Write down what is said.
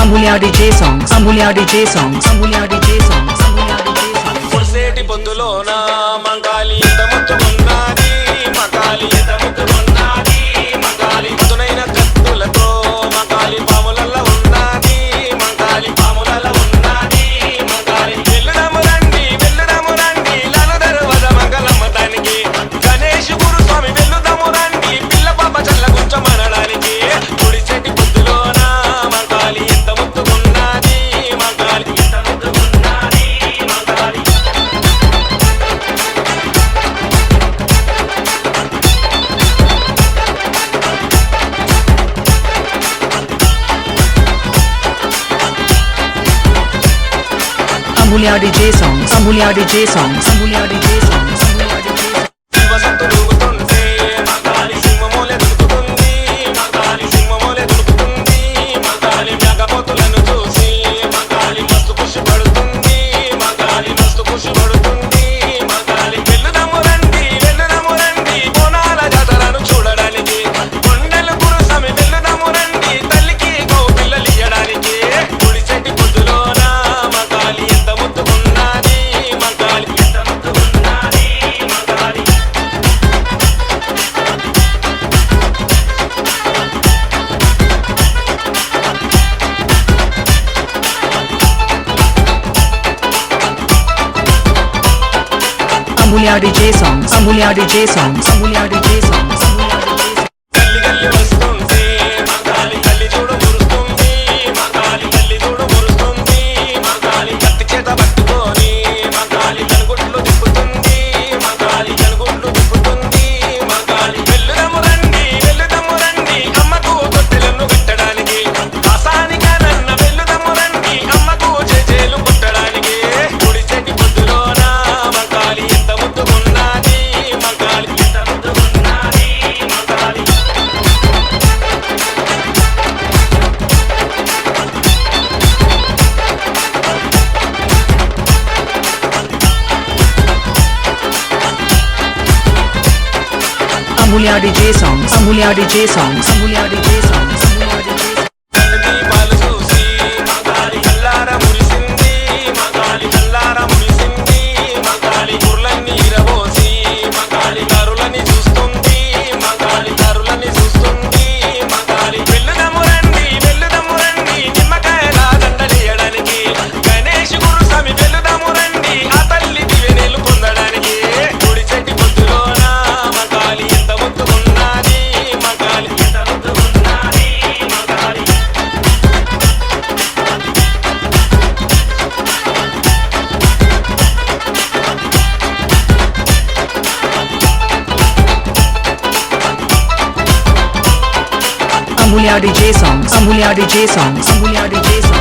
Amulya DJ songs, Amulya DJ songs, Amulya DJ songs, Amulya DJ songs. పొడిసేటి పొద్దులోన మంగాలి ఎంత ముద్దుకున్నది మంగాలి ఎంత ముద్దుకున్నది మంగాలి మధునైన కత్తులతో మంగాలి పాములల్ల ఉన్నది మంగాలి పాములల్ల ఉన్నది మంగాలి వెల్లుదము రండి లాలు దర్వాజ మంగళమ్మ దానికి గణేష్ గురుస్వామి వెల్లుదము రండి పిల్ల పాప చల్ల గుంచమనడానికి పొడిసేటి పొద్దులోన మంగాలి ఎంత ముద్దుకున్నది మంగాలి ఎంత ముద్దుకున్నది మంగాలి. Amulya DJ songs, Amulya DJ songs, Amulya DJ songs, Amulya DJ songs. శివసత్తు దూకుతుంది మంగాలి సింహమూలె దులుకుతుంది మంగాలి సింహమూలె దులుకుతుంది మంగాలి మేఘపోతులను చూసి మంగాలి మస్తు ఖుషి పడుతుంది మంగాలి మస్తు ఖుషి పడుతుంది మంగాలి వెల్లుదము రండి బోనాల జాతరను చూడడానికి కొండలు గురుస్వామి వెల్లుదము రండి తల్లికి గో పిల్లలు ఇయ్యడానికి గుడిసెట్టి పొద్దులోన మంగాలి ఎంత ముద్దుకున్నది మంగాలి ఎంత ముద్దుకున్నది మంగాలి. Amulya DJ songs, Amulya DJ songs, Amulya DJ songs, Amulya DJ songs. గల్లి గల్లి వస్తుంది మంగాలి గల్లి చూడు మురుస్తుంది మంగాలి గల్లి చూడు మురుస్తుంది మంగాలి కత్తి చేత పట్టుకొని మంగాలి కనుగుడ్లు తిప్పుతుంది మంగాలి కనుగుడ్లు తిప్పుతుంది మంగాలి వెల్లుదము రండి అమ్మకు తొట్టెలను కట్టడానికి ఆసానిగా నన్న వెల్లుదము రండి అమ్మకు చేజేలు పుట్టడానికి గుడిసెట్టి పొద్దులోన మంగాలి ఎంత ముద్దుకున్నది మంగాలి ఎంత ముద్దుకున్నది మంగాలి. Amulya DJ songs, Amulya DJ songs, Amulya DJ songs, Amulya DJ songs. దీపాలు చూసి మంగాలి కల్లార మురిసింది మంగాలి కల్లార మురిసింది మంగాలి గుర్లన్నీ ఇరబోసి మంగాలి దారులని చూస్తుంది మంగాలి దారులని చూస్తుంది మంగాలి వెల్లుదము రండి నిమ్మకాయల దండలేయడానికి గణేష్ గురుస్వామి వెల్లుదము రండి ఆ తల్లి దివెనేలు పొందడానికి గుడిసెట్టి పొద్దులోన మంగాలి ఎంత ముద్దుకున్నది మంగాలి ఎంత ముద్దుకున్నది మంగాలి. Amulya DJ songs, Amulya DJ songs, Amulya DJ songs.